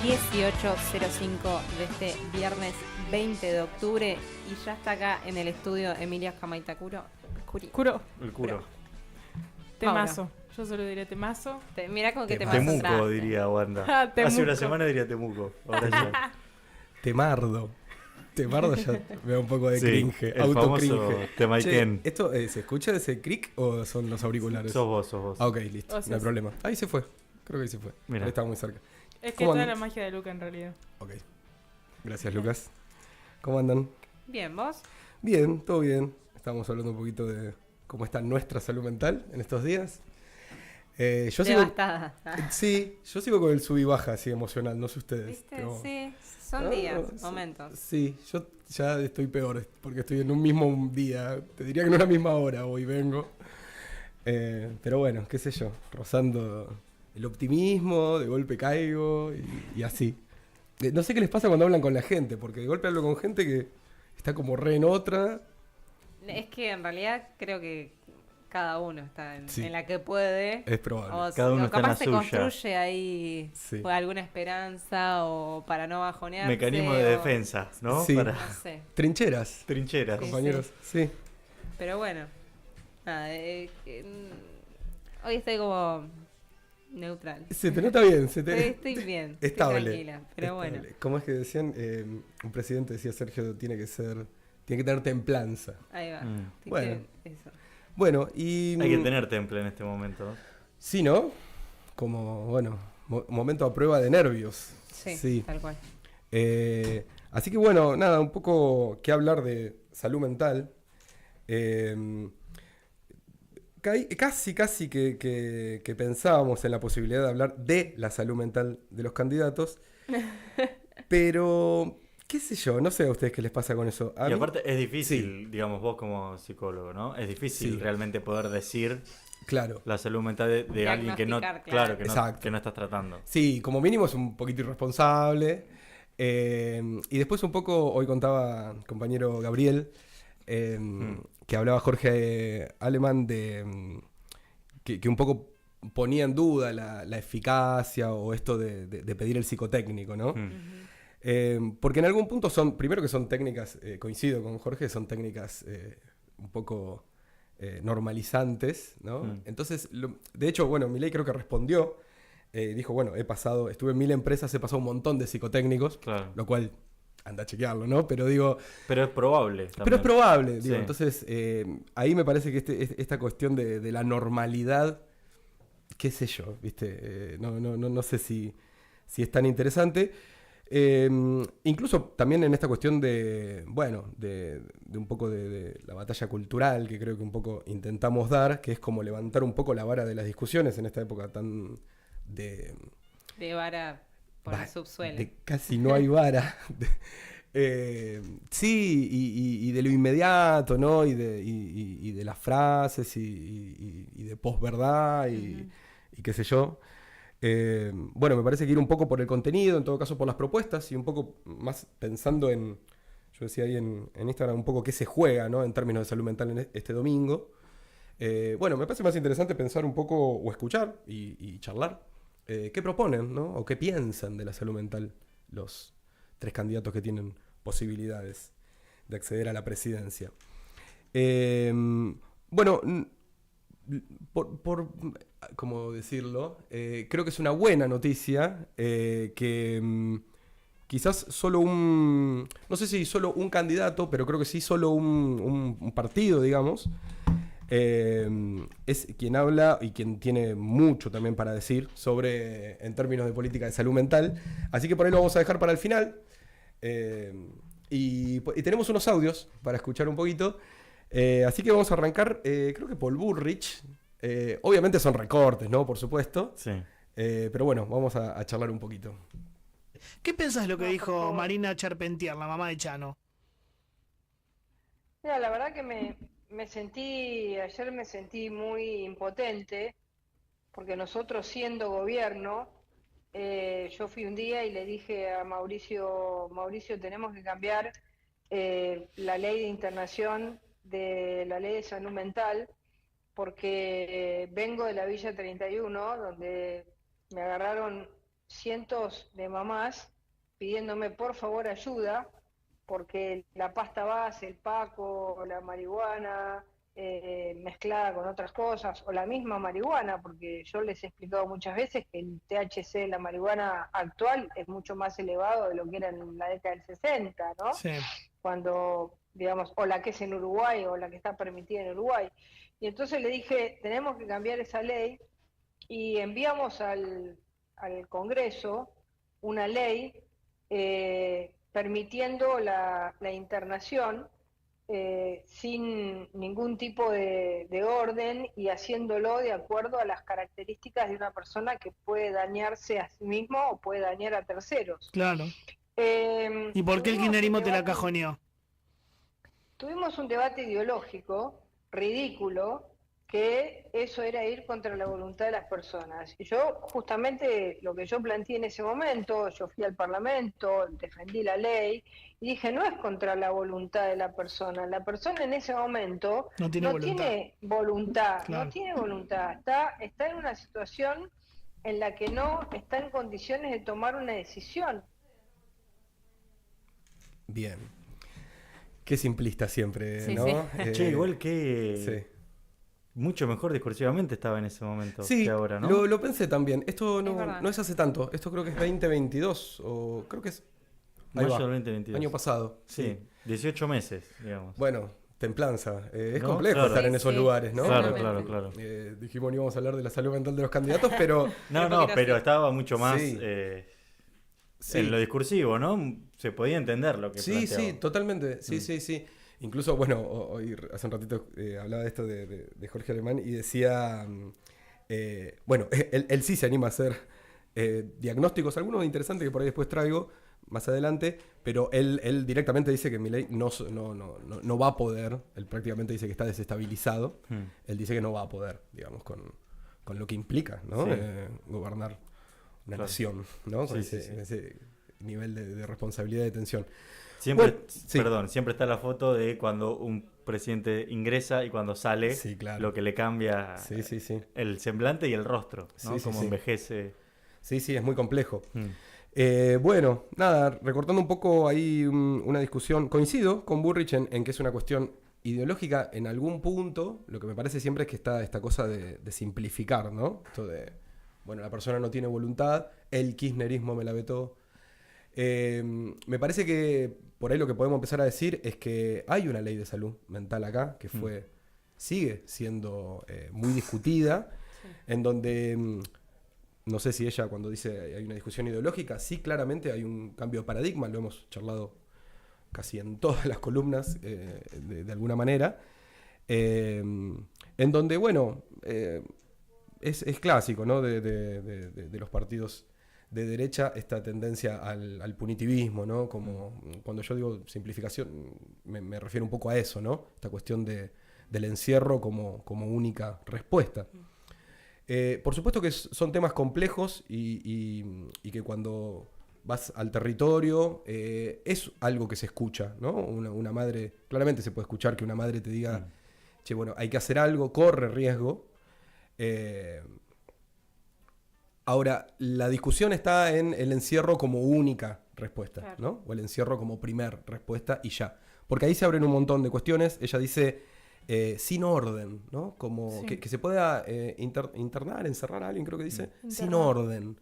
18:05 de este viernes 20 de octubre y ya está acá en el estudio Emilia Jamaitakuro. Curo. El curo. Temazo. Yo solo diré temazo. Mira con qué te Temuco diría Wanda. Temuco. Hace una semana diría Temuco. Ahora ya. Temardo. Temardo ya me da un poco de Sí, cringe. el Autocringe. famoso Temaiken. Che, ¿esto se escucha ese cric o son los auriculares? Sos vos. Ah, ok, listo. O sea, No hay problema. Ahí se fue. Creo que ahí se fue. Mira. Ahí estaba muy cerca. Es que ¿Cómo toda andan? la magia de Luca en realidad. Ok. Gracias, Lucas. ¿Cómo andan? Bien, ¿vos? Bien, todo bien. Estamos hablando un poquito de cómo está nuestra salud mental en estos días. Yo sigo, Devastada. sí, yo sigo con el sub y baja así emocional, no sé ustedes. ¿Viste? pero- Sí, son No, días, sí. momentos. Sí, yo ya estoy peor porque estoy en un mismo día. Te diría que en una misma hora hoy vengo. Pero bueno, qué sé yo, rozando el optimismo, de golpe caigo y así. No sé qué les pasa cuando hablan con la gente, porque de golpe hablo con gente que está como re en otra. Es que en realidad creo que cada uno está en, Sí. en la que puede. Es probable. O Cada uno o está en capaz la se suya. construye ahí Sí. alguna esperanza o para no bajonearse. Mecanismo de o- defensa, ¿no? Sí. Para No sé. Trincheras, trincheras. Sí. compañeros. Sí. Pero bueno, nada, hoy estoy como neutral. Se te nota bien, se te... Estoy bien, Estable. estoy tranquila, pero estable. bueno, ¿Cómo es que decían? Un presidente decía, Sergio, tiene que tener templanza. ahí va. Mm. Así Bueno. que eso. Bueno, y... Hay que tener temple en este momento. Sí, ¿no? Como, bueno, momento a prueba de nervios. Sí, tal cual. Así que bueno, nada, un poco que hablar de salud mental. Casi que pensábamos en la posibilidad de hablar de la salud mental de los candidatos. Pero, qué sé yo, no sé a ustedes qué les pasa con eso. A Y mí- aparte es difícil, digamos, vos como psicólogo, ¿no? Es difícil Sí. realmente poder decir Claro. la salud mental de alguien que no, Diagnosticar, claro, Exacto. que no estás tratando. Sí, como mínimo es un poquito irresponsable. Y después un poco, hoy contaba compañero Gabriel, que hablaba Jorge Alemán de que un poco ponía en duda la eficacia o esto de pedir el psicotécnico, ¿no? Porque en algún punto primero que son técnicas, coincido con Jorge, son técnicas un poco normalizantes, ¿no? Entonces, de hecho, bueno, Milei creo que respondió, dijo, bueno, estuve en 1000 empresas, he pasado un montón de psicotécnicos, Claro. lo cual, anda a chequearlo, ¿no? Pero digo, Pero es probable. pero también. es probable, digo, Sí. entonces ahí me parece que esta cuestión de la normalidad, qué sé yo, ¿viste? No sé si es tan interesante. Incluso también en esta cuestión de un poco de la batalla cultural que creo que un poco intentamos dar, que es como levantar un poco la vara de las discusiones en esta época tan de De vara por el subsuelo. de casi no hay vara. Sí, y de lo inmediato, ¿no? Y de las frases y de posverdad y qué sé yo. Bueno, me parece que ir un poco por el contenido, en todo caso por las propuestas y un poco más pensando yo decía ahí en Instagram un poco qué se juega, ¿no? En términos de salud mental en este domingo. Bueno, me parece más interesante pensar un poco o escuchar y charlar qué proponen, ¿no? O qué piensan de la salud mental los 3 candidatos que tienen posibilidades de acceder a la presidencia. Bueno, ¿cómo decirlo? Creo que es una buena noticia que quizás solo no sé si solo un candidato, pero creo que sí solo un partido, digamos, es quien habla y quien tiene mucho también para decir en términos de política de salud mental. Así que por ahí lo vamos a dejar para el final. Y tenemos unos audios para escuchar un poquito. Así que vamos a arrancar, creo que Paul Bullrich. Obviamente son recortes, ¿no? Por supuesto. Sí. Pero bueno, vamos a charlar un poquito. ¿Qué pensás de lo que No, por dijo favor. Marina Charpentier, la mamá de Chano? Mira, la verdad que ayer me sentí muy impotente, porque nosotros siendo gobierno, yo fui un día y le dije a Mauricio, tenemos que cambiar la ley de internación de la ley de salud mental, porque vengo de la Villa 31, donde me agarraron cientos de mamás pidiéndome por favor ayuda, porque la pasta base, el paco, la marihuana mezclada con otras cosas, o la misma marihuana, porque yo les he explicado muchas veces que el THC de la marihuana actual es mucho más elevado de lo que era en la década del 60, ¿no? Sí. Cuando, digamos, o la que es en Uruguay, o la que está permitida en Uruguay. Y entonces le dije, tenemos que cambiar esa ley, y enviamos al Congreso una ley permitiendo la internación sin ningún tipo de orden y haciéndolo de acuerdo a las características de una persona que puede dañarse a sí mismo o puede dañar a terceros. Claro. ¿Y por qué el kirchnerismo te la cajoneó? Tuvimos un debate ideológico ridículo, que eso era ir contra la voluntad de las personas. Y yo, justamente, lo que yo planteé en ese momento, yo fui al Parlamento, defendí la ley, y dije, no es contra la voluntad de la persona en ese momento no tiene voluntad, claro. no tiene voluntad, está en una situación en la que no está en condiciones de tomar una decisión. Bien. Qué simplista siempre, Sí, ¿no? sí. Che, igual que... Sí. Mucho mejor discursivamente estaba en ese momento Sí, que ahora, ¿no? lo pensé también. Esto Es verdad. no es hace tanto. Esto creo que es 2022 o creo que es ahí Mayo va, del 2022. año pasado. Sí, 18 meses, digamos. Bueno, templanza. Es ¿No? complejo Claro. estar en Sí, esos sí. lugares, ¿no? Claro, Totalmente. claro. Dijimos no íbamos a hablar de la salud mental de los candidatos, pero No, pero sí. estaba mucho más Sí. Sí. en lo discursivo, ¿no? Se podía entender lo que Sí, planteaba. sí, totalmente. Sí, sí. Incluso, bueno, hoy hace un ratito hablaba de esto de Jorge Alemán y decía, bueno, él sí se anima a hacer diagnósticos, algunos interesantes que por ahí después traigo más adelante, pero él directamente dice que Milei no va a poder, él prácticamente dice que está desestabilizado, él dice que no va a poder, digamos, con lo que implica, ¿no? Sí. Gobernar una Claro. nación, ¿no? Con Sí, ese nivel de responsabilidad y de tensión. Siempre, Bueno, sí. perdón, siempre está la foto de cuando un presidente ingresa y cuando sale, Sí, claro. lo que le cambia Sí. el semblante y el rostro, ¿no? Sí, sí, Como sí. envejece. Sí, es muy complejo. Mm. Bueno, nada, recortando un poco ahí una discusión, coincido con Burrich en que es una cuestión ideológica en algún punto. Lo que me parece siempre es que está esta cosa de simplificar, ¿no? Esto de, bueno, la persona no tiene voluntad, el kirchnerismo me la vetó. Me parece que por ahí lo que podemos empezar a decir es que hay una ley de salud mental acá que sigue siendo muy discutida, en donde no sé si ella cuando dice hay una discusión ideológica, sí claramente hay un cambio de paradigma, lo hemos charlado casi en todas las columnas de alguna manera, en donde, bueno, es clásico, ¿no? de los partidos de derecha esta tendencia al punitivismo, ¿no? Como cuando yo digo simplificación me refiero un poco a eso, ¿no? Esta cuestión del encierro como única respuesta. Por supuesto que son temas complejos y que cuando vas al territorio es algo que se escucha, ¿no? Una madre, claramente se puede escuchar que una madre te diga, che, bueno, hay que hacer algo, corre riesgo. Ahora, la discusión está en el encierro como única respuesta, Claro. ¿no? O el encierro como primer respuesta y ya. Porque ahí se abren un montón de cuestiones. Ella dice, sin orden, ¿no? Como Sí. que se pueda internar, encerrar a alguien, creo que dice, sin Internar. orden.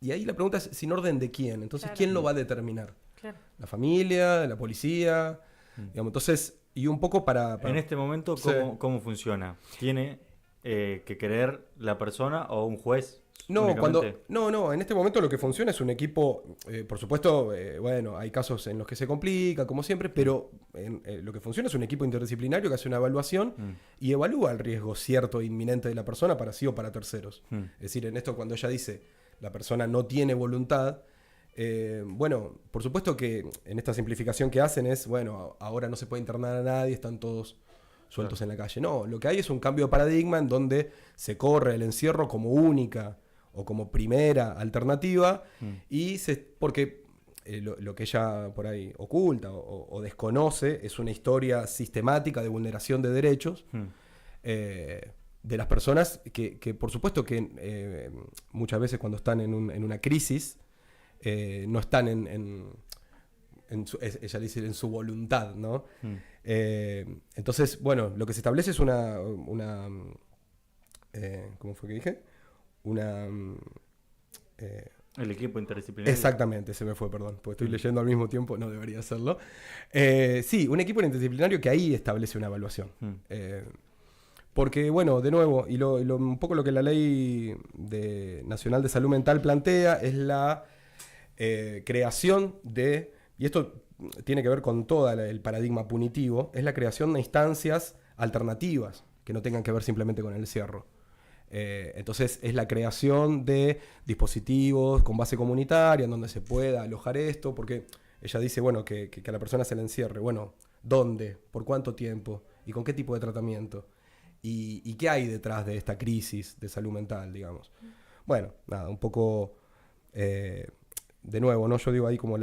Y ahí la pregunta es, ¿sin orden de quién? Entonces, Claro. ¿quién lo va a determinar? Claro. ¿La familia? ¿La policía? Digamos, entonces, y un poco para... En este momento, Sí. ¿cómo funciona? ¿Tiene que querer la persona o un juez? No, únicamente? no, en este momento lo que funciona es un equipo, por supuesto, bueno, hay casos en los que se complica, como siempre, pero lo que funciona es un equipo interdisciplinario que hace una evaluación y evalúa el riesgo cierto e inminente de la persona para sí o para terceros. Es decir, en esto cuando ella dice la persona no tiene voluntad, bueno, por supuesto que en esta simplificación que hacen es, bueno, ahora no se puede internar a nadie, están todos sueltos en la calle. No, lo que hay es un cambio de paradigma en donde se corre el encierro como única o como primera alternativa y porque lo que ella por ahí oculta o desconoce es una historia sistemática de vulneración de derechos de las personas que por supuesto que muchas veces cuando están en una crisis no están ella dice en su voluntad, ¿no? Entonces, bueno, lo que se establece es una ¿cómo fue que dije? El equipo interdisciplinario. Exactamente, se me fue, perdón, porque estoy leyendo al mismo tiempo, no debería hacerlo. Sí, un equipo interdisciplinario que ahí establece una evaluación. Porque, bueno, de nuevo, un poco lo que la Ley Nacional de Salud Mental plantea es la creación de, y esto tiene que ver con todo el paradigma punitivo, es la creación de instancias alternativas que no tengan que ver simplemente con el encierro. Entonces es la creación de dispositivos con base comunitaria en donde se pueda alojar esto, porque ella dice, bueno, que a la persona se le encierre. Bueno, ¿dónde? ¿Por cuánto tiempo? ¿Y con qué tipo de tratamiento? ¿Y qué hay detrás de esta crisis de salud mental, digamos? Bueno, nada, un poco, de nuevo, ¿no? Yo digo ahí como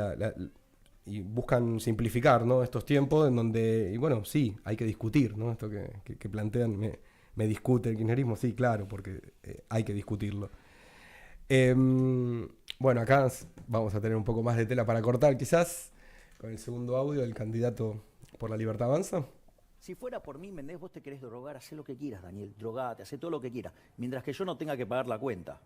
y buscan simplificar, ¿no? Estos tiempos en donde, y bueno, sí, hay que discutir, ¿no? Esto que plantean, me discute el kirchnerismo, sí, claro, porque hay que discutirlo. Bueno, acá vamos a tener un poco más de tela para cortar, quizás, con el segundo audio del candidato por la Libertad Avanza. Si fuera por mí, Méndez, vos te querés drogar, hacé lo que quieras, Daniel, drogate, hacé todo lo que quieras, mientras que yo no tenga que pagar la cuenta.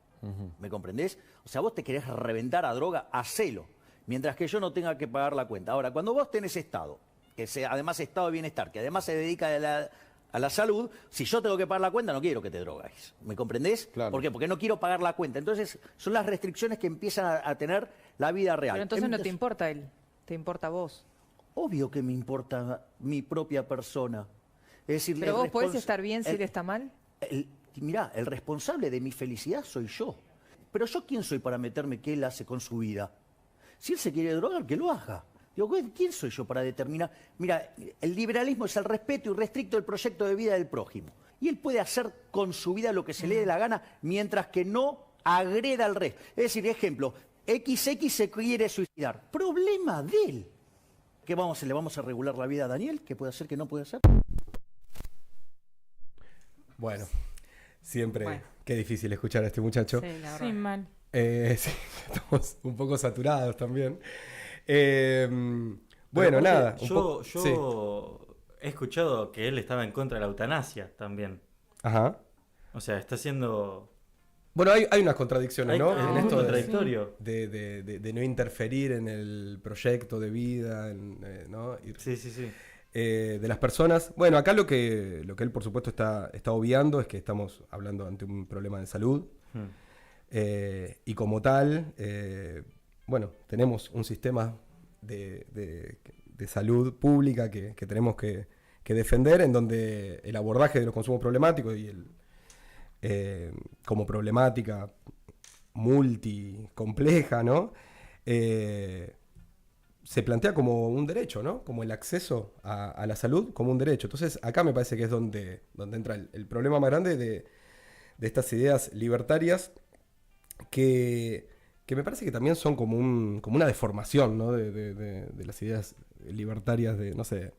¿Me comprendés? O sea, vos te querés reventar a droga, hacelo, mientras que yo no tenga que pagar la cuenta. Ahora, cuando vos tenés Estado, que sea además Estado de Bienestar, que además se dedica a la salud, si yo tengo que pagar la cuenta, no quiero que te drogues. ¿Me comprendés? Claro. ¿Por qué? Porque no quiero pagar la cuenta. Entonces, son las restricciones que empiezan a tener la vida real. Pero entonces no te importa él, te importa vos. Obvio que me importa mi propia persona. Es decir, pero vos podés estar bien si él está mal. Mirá, el responsable de mi felicidad soy yo. Pero yo, ¿quién soy para meterme qué él hace con su vida? Si él se quiere drogar, que lo haga. Digo, ¿quién soy yo para determinar? Mira, el liberalismo es el respeto irrestricto del proyecto de vida del prójimo. Y él puede hacer con su vida lo que se le dé la gana mientras que no agreda al resto. Es decir, ejemplo, XX se quiere suicidar. Problema de él. ¿Qué le vamos a regular la vida a Daniel? ¿Qué puede hacer, qué no puede hacer? Bueno, siempre qué difícil escuchar a este muchacho. Sí, la verdad. Sí, mal. Sí, estamos un poco saturados también. Bueno, nada. Yo he escuchado que él estaba en contra de la eutanasia también. Ajá. O sea, está haciendo... Bueno, hay unas contradicciones, ¿no? En esto contradictorio. De no interferir en el proyecto de vida, ¿no? Sí. De las personas. Bueno, acá lo que él, por supuesto, está obviando es que estamos hablando ante un problema de salud. Y como tal, bueno, tenemos un sistema de salud pública que tenemos que defender, en donde el abordaje de los consumos problemáticos y como problemática multicompleja, ¿no? Se plantea como un derecho, ¿no? Como el acceso a la salud como un derecho. Entonces, acá me parece que es donde entra el problema más grande de estas ideas libertarias que me parece que también son como una deformación, ¿no? de las ideas libertarias no sé,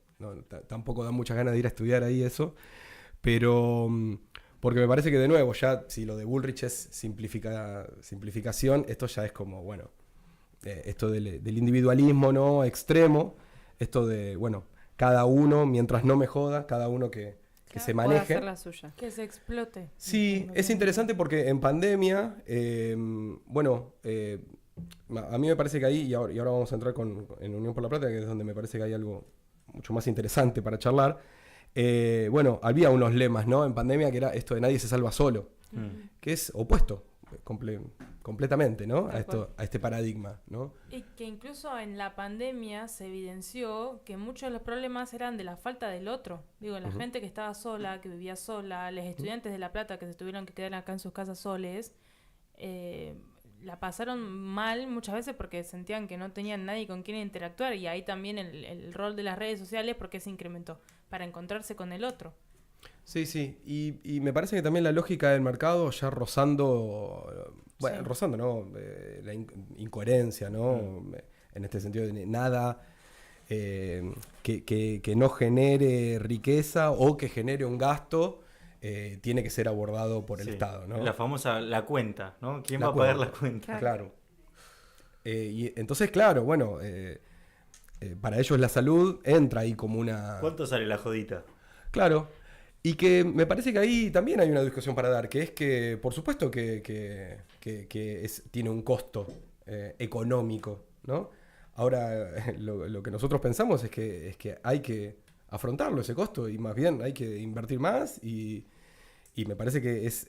tampoco da muchas ganas de ir a estudiar ahí eso, pero porque me parece que de nuevo ya si lo de Bullrich es simplificación, esto ya es como, bueno, esto del individualismo, ¿no? Extremo, esto de, bueno, cada uno, mientras no me joda, cada uno que se maneje. Puede hacer la suya. Que se explote. Sí, es interesante porque en pandemia, bueno, a mí me parece que ahí, y ahora vamos a entrar en Unión por la Plata, que es donde me parece que hay algo mucho más interesante para charlar. Bueno, había unos lemas, ¿no? En pandemia que era esto de nadie se salva solo, que es opuesto completamente, ¿no? A este paradigma, ¿no? Y que incluso en la pandemia se evidenció que muchos de los problemas eran de la falta del otro. Digo, la gente que estaba sola, que vivía sola, los estudiantes de La Plata que se tuvieron que quedar acá en sus casas soles, la pasaron mal muchas veces porque sentían que no tenían nadie con quien interactuar, y ahí también el rol de las redes sociales, porque se incrementó, para encontrarse con el otro. Sí, y me parece que también la lógica del mercado ya rozando, bueno, rozando, ¿no? La incoherencia, ¿no? En este sentido de nada que no genere riqueza o que genere un gasto tiene que ser abordado por el Sí. Estado, ¿no? La famosa, la cuenta, ¿no? ¿Quién La va a pagar cuenta. la cuenta? Claro. Y entonces, claro, bueno, para ellos la salud entra ahí como una... ¿Cuánto sale la jodita? Claro. Y que me parece que ahí también hay una discusión para dar, que es que, por supuesto tiene un costo económico, ¿no? Ahora, lo que nosotros pensamos es que hay que afrontarlo, ese costo, y más bien hay que invertir más, y me parece que es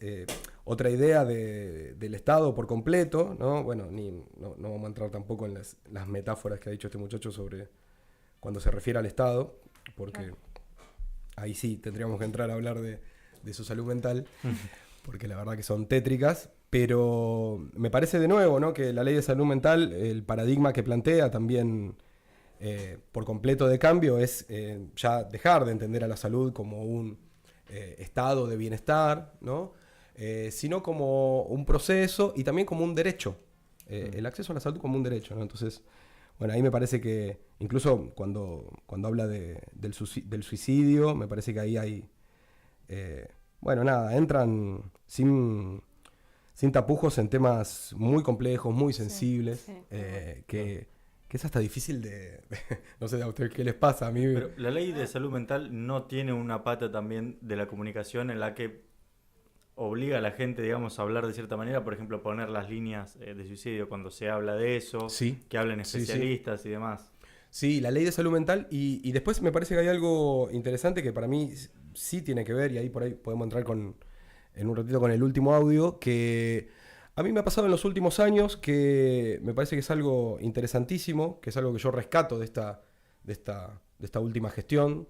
otra idea del Estado por completo, ¿no? Bueno, no vamos a entrar tampoco en las metáforas que ha dicho este muchacho sobre cuando se refiere al Estado, porque ahí sí tendríamos que entrar a hablar de su salud mental, porque la verdad que son tétricas, pero me parece de nuevo, ¿no? Que la ley de salud mental, el paradigma que plantea también por completo de cambio es ya dejar de entender a la salud como un estado de bienestar, ¿no? Sino como un proceso y también como un derecho. El acceso a la salud como un derecho, ¿no? Entonces, bueno, ahí me parece que incluso cuando habla del suicidio, me parece que ahí hay, bueno, nada, entran sin tapujos en temas muy complejos, muy sensibles, que es hasta difícil no sé a ustedes qué les pasa, a mí... Pero la ley de salud mental no tiene una pata también de la comunicación en la que obliga a la gente, digamos, a hablar de cierta manera, por ejemplo, poner las líneas de suicidio cuando se habla de eso, Sí. que hablen Sí, especialistas y demás. Sí, la ley de salud mental, y después me parece que hay algo interesante que para mí sí tiene que ver, y ahí por ahí podemos entrar en un ratito con el último audio, que a mí me ha pasado en los últimos años, que me parece que es algo interesantísimo, que es algo que yo rescato de esta última gestión,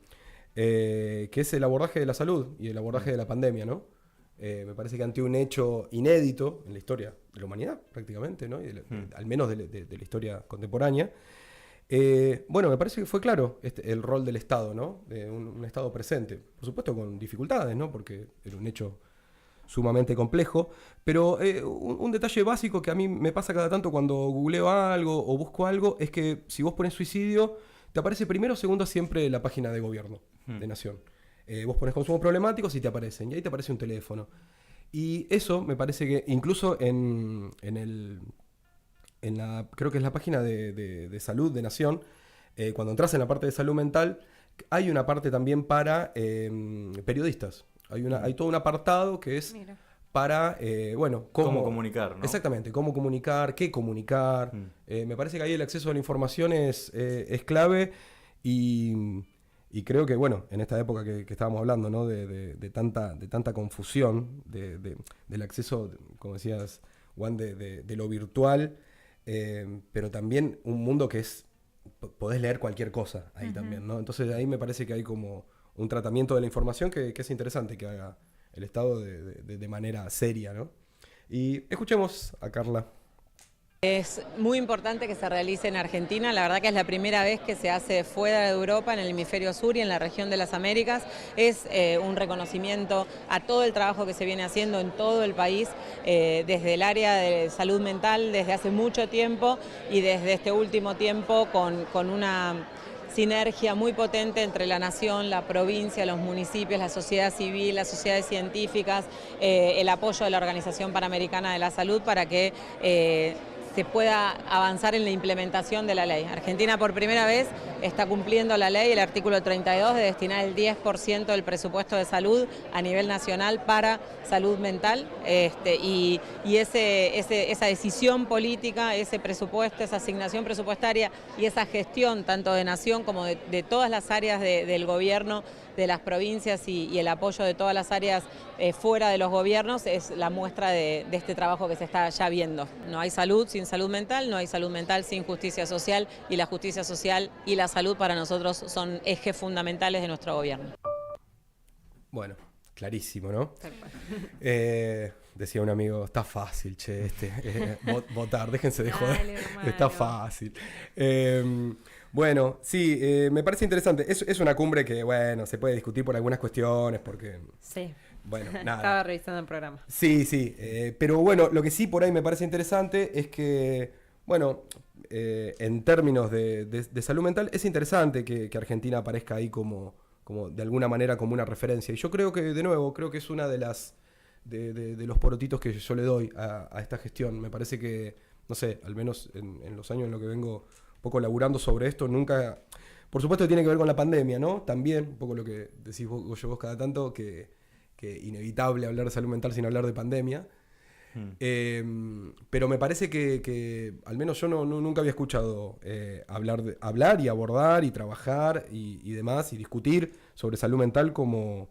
que es el abordaje de la salud y el abordaje de la pandemia, ¿no? Me parece que ante un hecho inédito en la historia de la humanidad, prácticamente, ¿no? Al menos de la historia contemporánea, bueno, me parece que fue claro el rol del Estado, ¿no? De un Estado presente, por supuesto con dificultades, ¿no? Porque era un hecho sumamente complejo, pero un detalle básico que a mí me pasa cada tanto cuando googleo algo o busco algo es que si vos pones suicidio, te aparece primero o segundo siempre la página de gobierno, de Nación. Vos pones consumos problemáticos y te aparecen, y ahí te aparece un teléfono. Y eso me parece que incluso creo que es la página de salud de Nación, cuando entras en la parte de salud mental, hay una parte también para periodistas. Hay todo un apartado que es para, bueno, cómo comunicar, ¿no? Exactamente, cómo comunicar, qué comunicar. Me parece que ahí el acceso a la información es clave, y creo que, bueno, en esta época que estábamos hablando, ¿no? de tanta confusión, del acceso, como decías, Juan, de lo virtual, pero también un mundo que podés leer cualquier cosa ahí también, ¿no? Entonces ahí me parece que hay como un tratamiento de la información que es interesante que haga el Estado de manera seria, ¿no? Y escuchemos a Carla. Es muy importante que se realice en Argentina, la verdad que es la primera vez que se hace fuera de Europa, en el hemisferio sur y en la región de las Américas. Es un reconocimiento a todo el trabajo que se viene haciendo en todo el país, desde el área de salud mental desde hace mucho tiempo, y desde este último tiempo con una sinergia muy potente entre la nación, la provincia, los municipios, la sociedad civil, las sociedades científicas, el apoyo de la Organización Panamericana de la Salud para que se pueda avanzar en la implementación de la ley. Argentina por primera vez está cumpliendo la ley, el artículo 32, de destinar el 10% del presupuesto de salud a nivel nacional para salud mental, y esa decisión política, ese presupuesto, esa asignación presupuestaria y esa gestión tanto de Nación como de todas las áreas del gobierno, de las provincias y el apoyo de todas las áreas fuera de los gobiernos es la muestra de este trabajo que se está ya viendo. No hay salud sin salud mental, no hay salud mental sin justicia social, y la justicia social y la salud para nosotros son ejes fundamentales de nuestro gobierno. Bueno, clarísimo, ¿no? Decía un amigo, está fácil, che, votar, déjense de joder, está fácil. Bueno, sí, me parece interesante. Es una cumbre que, bueno, se puede discutir por algunas cuestiones, porque... Sí. Bueno, nada. Estaba revisando el programa. Sí, pero bueno, lo que sí por ahí me parece interesante es que, bueno, en términos de salud mental, es interesante que Argentina aparezca ahí como como de alguna manera como una referencia. Y yo creo que, de nuevo, creo que es una de las de los porotitos que yo le doy a esta gestión. Me parece que, no sé, al menos en los años en los que vengo un poco laburando sobre esto, nunca... Por supuesto tiene que ver con la pandemia, ¿no? También, un poco lo que decís vos cada tanto, que inevitable hablar de salud mental sin hablar de pandemia. Pero me parece que al menos yo nunca había escuchado hablar y abordar y trabajar y demás y discutir sobre salud mental como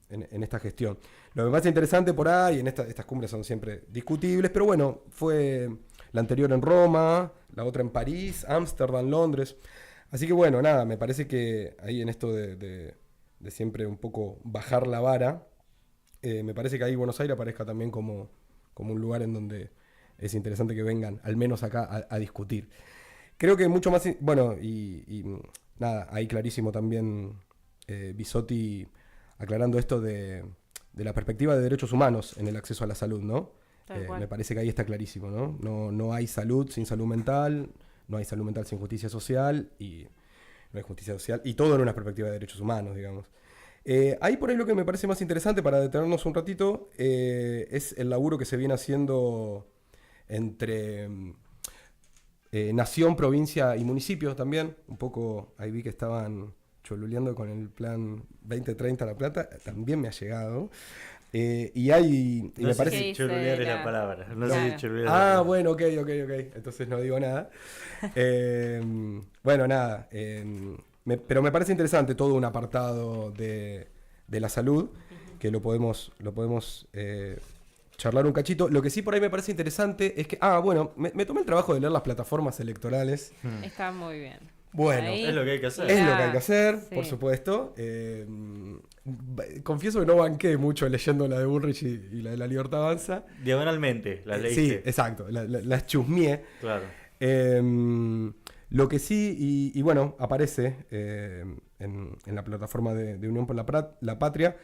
en esta gestión. Lo que me parece interesante por ahí, estas cumbres son siempre discutibles, pero bueno, fue la anterior en Roma, la otra en París, Ámsterdam, Londres. Así que bueno, nada, me parece que ahí en esto de siempre un poco bajar la vara, me parece que ahí Buenos Aires aparezca también como un lugar en donde es interesante que vengan, al menos acá, a discutir. Creo que mucho más... Bueno, y nada, ahí clarísimo también Bisotti aclarando esto de la perspectiva de derechos humanos en el acceso a la salud, ¿no? Me parece que ahí está clarísimo, ¿no? No hay salud sin salud mental, no hay salud mental sin justicia social, y no hay justicia social, y todo en una perspectiva de derechos humanos, digamos. Ahí por ahí lo que me parece más interesante, para detenernos un ratito, es el laburo que se viene haciendo entre nación, provincia y municipio también. Un poco ahí vi que estaban choluleando con el plan 2030 La Plata, también me ha llegado. Y hay... Y no me sé parece si cholulear es la palabra. No sé si cholulear bueno, ok. Entonces no digo nada. Bueno, nada. Pero me parece interesante todo un apartado de la salud, que lo podemos charlar un cachito. Lo que sí por ahí me parece interesante es que... bueno, me tomé el trabajo de leer las plataformas electorales. Está muy bien. Bueno, es lo que hay que hacer. Es lo que hay que hacer, sí. Por supuesto. Confieso que no banqué mucho leyendo la de Bullrich y la de La Libertad Avanza. Diagonalmente, la leíste. Sí, exacto, las chusmeé. Claro. Lo que sí, y bueno, aparece en la plataforma de Unión por la Patria,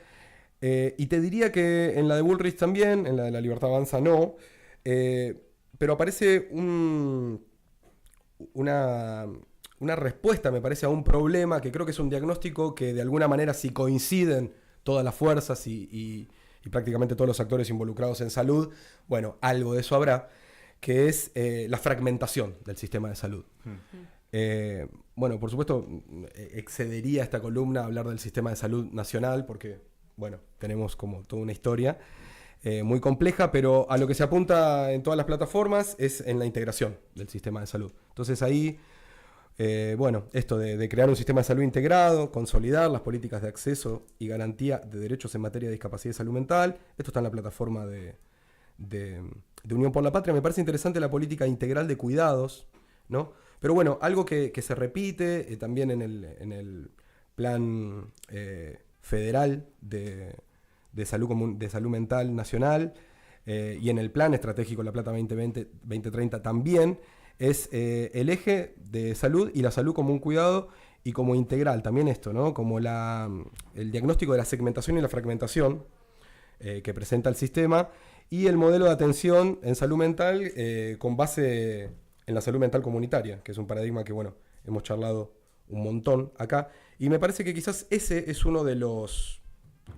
y te diría que en la de Bullrich también, en la de La Libertad Avanza no, pero aparece una respuesta, me parece, a un problema que creo que es un diagnóstico que de alguna manera, si coinciden todas las fuerzas y prácticamente todos los actores involucrados en salud, bueno, algo de eso habrá, que es la fragmentación del sistema de salud. Bueno, por supuesto, excedería esta columna a hablar del sistema de salud nacional, porque, bueno, tenemos como toda una historia muy compleja, pero a lo que se apunta en todas las plataformas es en la integración del sistema de salud. Entonces ahí, bueno, esto de crear un sistema de salud integrado, consolidar las políticas de acceso y garantía de derechos en materia de discapacidad y salud mental, esto está en la plataforma de Unión por la Patria. Me parece interesante la política integral de cuidados, ¿no? Pero bueno, algo que se repite también en el plan federal de salud mental nacional, y en el plan estratégico La Plata 2030 también, es el eje de salud y la salud como un cuidado y como integral. También esto, ¿no? Como el diagnóstico de la segmentación y la fragmentación que presenta el sistema, y el modelo de atención en salud mental con base en la salud mental comunitaria, que es un paradigma que, bueno, hemos charlado un montón acá, y me parece que quizás ese es uno de los,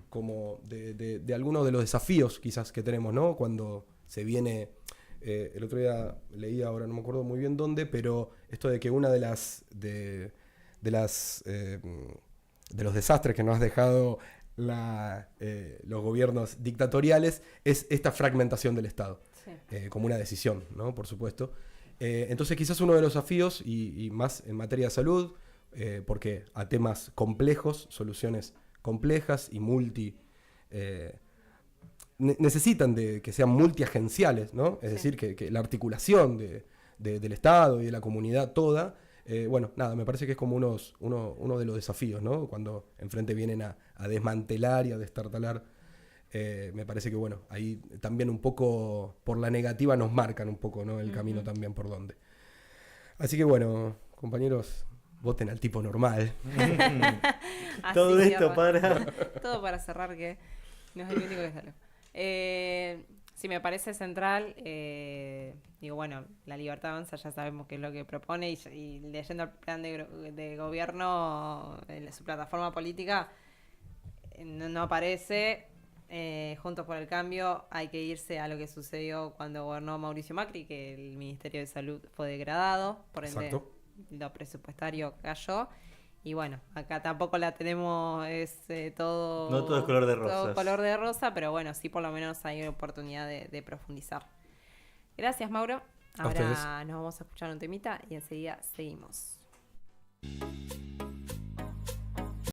como de algunos de los desafíos quizás que tenemos, ¿no? Cuando se viene, el otro día leí, ahora no me acuerdo muy bien dónde, pero esto de que una de los desastres que nos ha dejado los gobiernos dictatoriales es esta fragmentación del Estado, sí. Como una decisión, ¿no? Por supuesto. Entonces quizás uno de los desafíos, y más en materia de salud, porque a temas complejos, soluciones complejas y necesitan de que sean multiagenciales, ¿no? Es decir, que la articulación del Estado y de la comunidad toda, bueno, nada, me parece que es como uno de los desafíos, ¿no? Cuando enfrente vienen a desmantelar y a destartalar, me parece que, bueno, ahí también un poco por la negativa nos marcan un poco, ¿no? El camino también por donde. Así que, bueno, compañeros, voten al tipo normal. Todo esto para... Todo para cerrar, que no es el único que sale. Sí, me parece central. Digo, bueno, la Libertad Avanza ya sabemos qué es lo que propone y leyendo el plan de gobierno, en su plataforma política, no aparece. Juntos por el Cambio hay que irse a lo que sucedió cuando gobernó Mauricio Macri, que el Ministerio de Salud fue degradado, por ende lo presupuestario cayó. Y bueno, acá tampoco la tenemos, todo... No todo es color de rosa. Todo color de rosa, pero bueno, sí por lo menos hay oportunidad de profundizar. Gracias, Mauro. Ahora nos vamos a escuchar un temita y enseguida seguimos.